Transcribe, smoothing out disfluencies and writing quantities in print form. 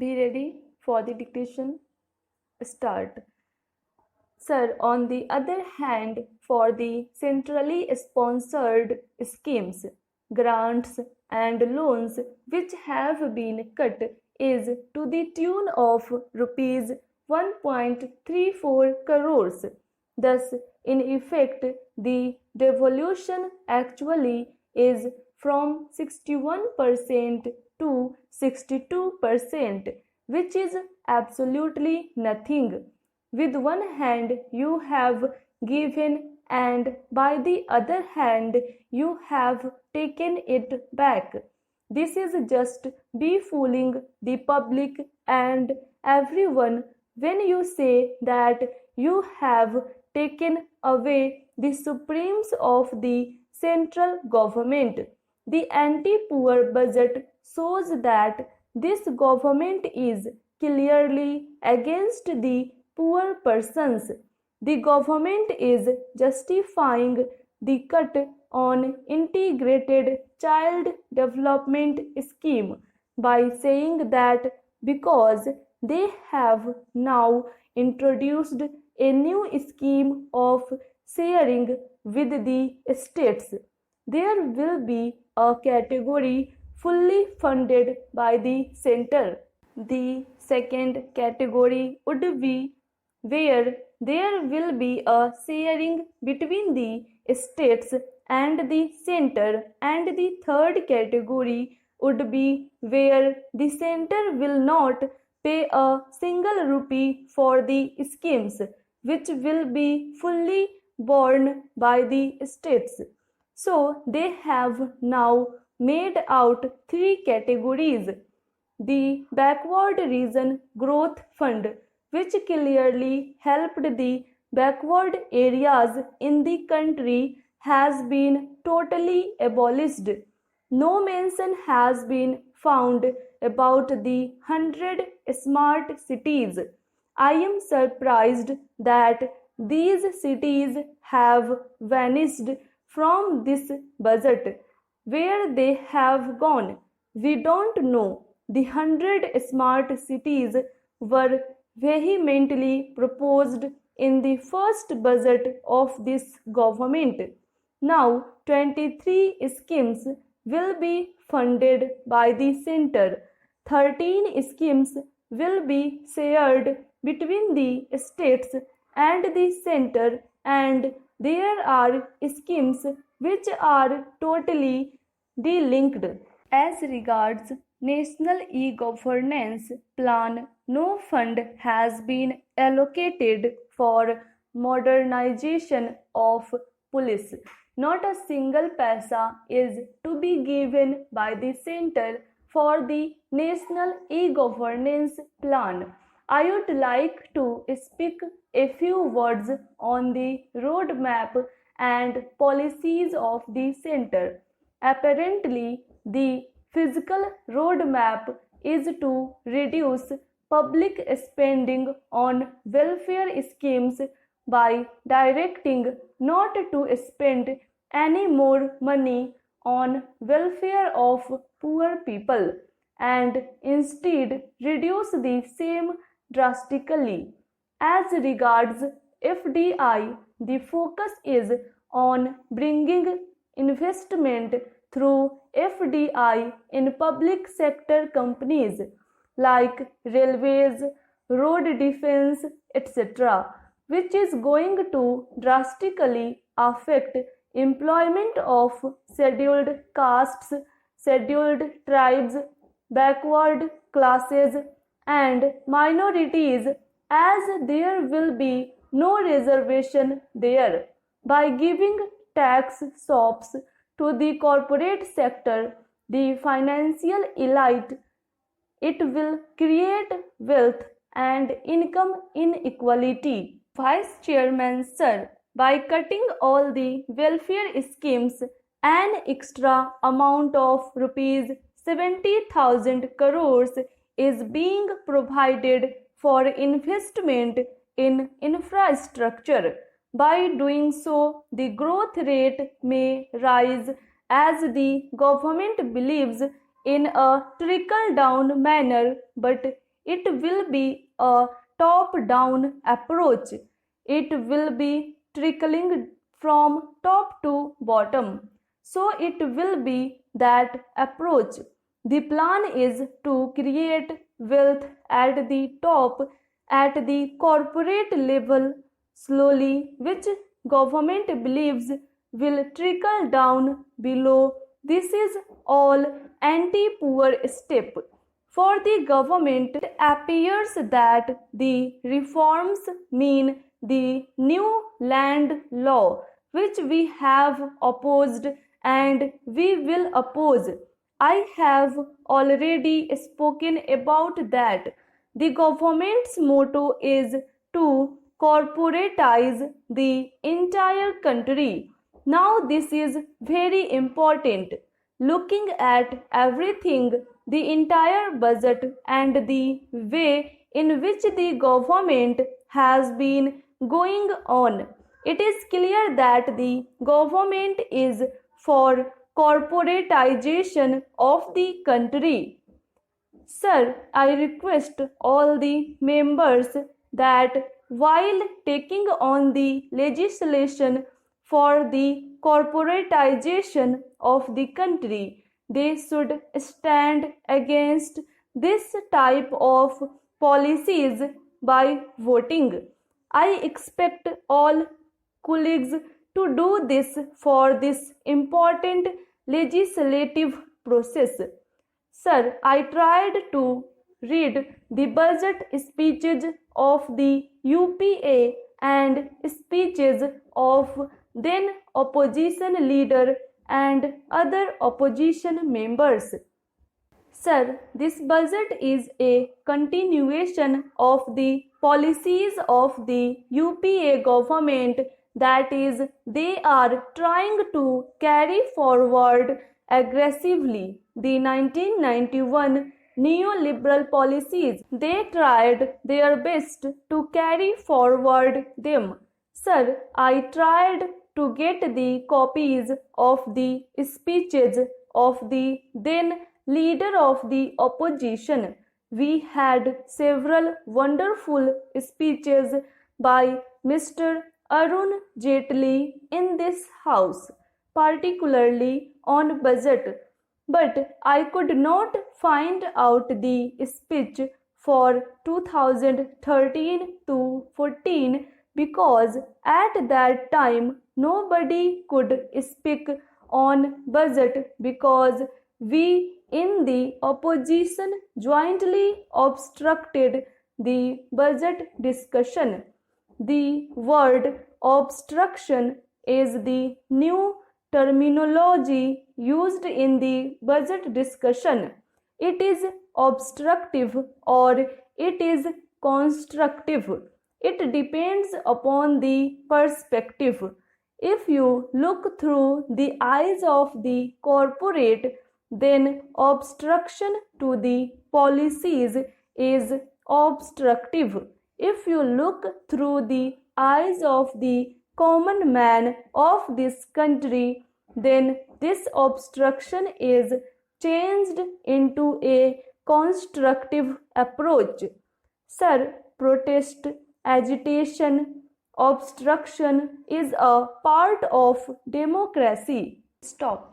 Be ready for the dictation. Start. Sir, on the other hand, for the centrally sponsored schemes, grants and loans which have been cut is to the tune of rupees 1.34 crores. Thus, in effect, the devolution actually is from 61% to 62%, which is absolutely nothing. With one hand you have given, and by the other hand you have taken it back. This is just befooling the public and everyone when you say that you have taken away the supremes of the central government. The anti-poor budget shows that this government is clearly against the poor persons. The government is justifying the cut on integrated child development scheme by saying that because they have now introduced a new scheme of sharing with the states, there will be a category fully funded by the center. The second category would be where there will be a sharing between the states and the center, and the third category would be where the center will not pay a single rupee for the schemes, which will be fully borne by the states. So they have now made out three categories. The Backward Region Growth Fund, which clearly helped the backward areas in the country, has been totally abolished. No mention has been found about the 100 smart cities. I am surprised that these cities have vanished from this budget. Where they have gone, we don't know. The 100 smart cities were vehemently proposed in the first budget of this government. Now 23 schemes will be funded by the center. 13 schemes will be shared between the states and the center, and there are schemes which are totally delinked. As regards National E-Governance Plan, no fund has been allocated for modernization of police. Not a single paisa is to be given by the center for the National E-Governance Plan. I would like to speak a few words on the roadmap and policies of the center. Apparently, the physical roadmap is to reduce public spending on welfare schemes by directing not to spend any more money on welfare of poor people, and instead reduce the same drastically. As regards FDI, the focus is on bringing investment through FDI in public sector companies like railways, road defense, etc., which is going to drastically affect employment of scheduled castes, scheduled tribes, backward classes, and minorities, as there will be no reservation there. By giving tax sops to the corporate sector, the financial elite, it will create wealth and income inequality. Vice Chairman Sir, by cutting all the welfare schemes, an extra amount of rupees 70,000 crores is being provided for investment in infrastructure. By doing so, the growth rate may rise, as the government believes in a trickle-down manner, but it will be a top-down approach. It will be trickling from top to bottom. So it will be that approach. The plan is to create wealth at the top, at the corporate level, slowly, which government believes will trickle down below. This is all anti-poor step. For the government, it appears that the reforms mean the new land law, which we have opposed and we will oppose. I have already spoken about that. The government's motto is to corporatize the entire country. Now, this is very important. Looking at everything, the entire budget and the way in which the government has been going on, it is clear that the government is for corporatization of the country. Sir, I request all the members that while taking on the legislation for the corporatization of the country, they should stand against this type of policies by voting. I expect all colleagues to do this for this important legislative process. Sir, I tried to read the budget speeches of the UPA and speeches of then opposition leader and other opposition members. Sir, this budget is a continuation of the policies of the UPA government, that is, they are trying to carry forward aggressively the 1991 neoliberal policies. They tried their best to carry forward them. Sir, I tried to get the copies of the speeches of the then leader of the opposition. We had several wonderful speeches by Mr. Arun Jaitley in this house, particularly on budget, but I could not find out the speech for 2013 to 14 because at that time nobody could speak on budget because we in the opposition jointly obstructed the budget discussion. The word obstruction is the new terminology used in the budget discussion. It is obstructive or it is constructive. It depends upon the perspective. If you look through the eyes of the corporate, then obstruction to the policies is obstructive. If you look through the eyes of the common man of this country, then this obstruction is changed into a constructive approach. Sir, protest, agitation, obstruction is a part of democracy. Stop.